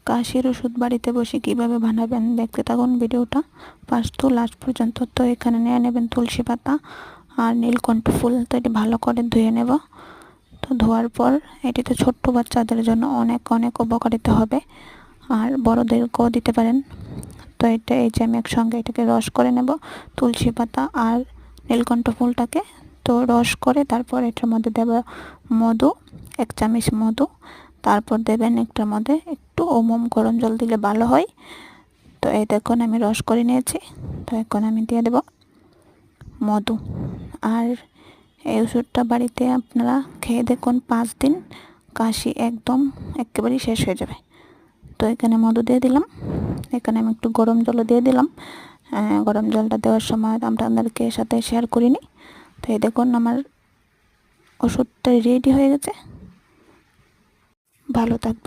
কাশির ওষুধ বাড়িতে বসে কিভাবে বানাবেন দেখতে থাকুন ভিডিওটা ফার্স্ট টু লাস্ট পর্যন্ত। তো এখানে নিয়ে নেবেন তুলসী পাতা আর নীলকণ্ঠ ফুল। তো এটি ভালো করে ধুয়ে নেব। তো ধোয়ার পর এটিতে ছোট্ট বাচ্চাদের জন্য অনেক অনেক উপকারিতা হবে, আর বড়দেরকেও দিতে পারেন। তো এটা এই যে আমি একসঙ্গে এটাকে রস করে নেব, তুলসী পাতা আর নীলকণ্ঠ ফুলটাকে। তো রস করে তারপর এটার মধ্যে দেব মধু, 1 চামচ মধু। তারপর দেবেন একটার মধ্যে একটু ওম গরম জল দিলে ভালো হয়। তো এই দেখুন আমি রস করে নিয়েছি। তো এখন আমি দিয়ে দেব মধু। আর এই ওষুধটা বাড়িতে আপনারা খেয়ে দেখুন, 5 দিন কাশি একদম একেবারেই শেষ হয়ে যাবে। তো এখানে মধু দিয়ে দিলাম, এখানে আমি একটু গরম জলও দিয়ে দিলাম। গরম জলটা দেওয়ার সময় আপনাদেরকে সাথে শেয়ার করিনি। তো এই দেখুন আমার ওষুধটা রেডি হয়ে গেছে। ভালো থাকবেন।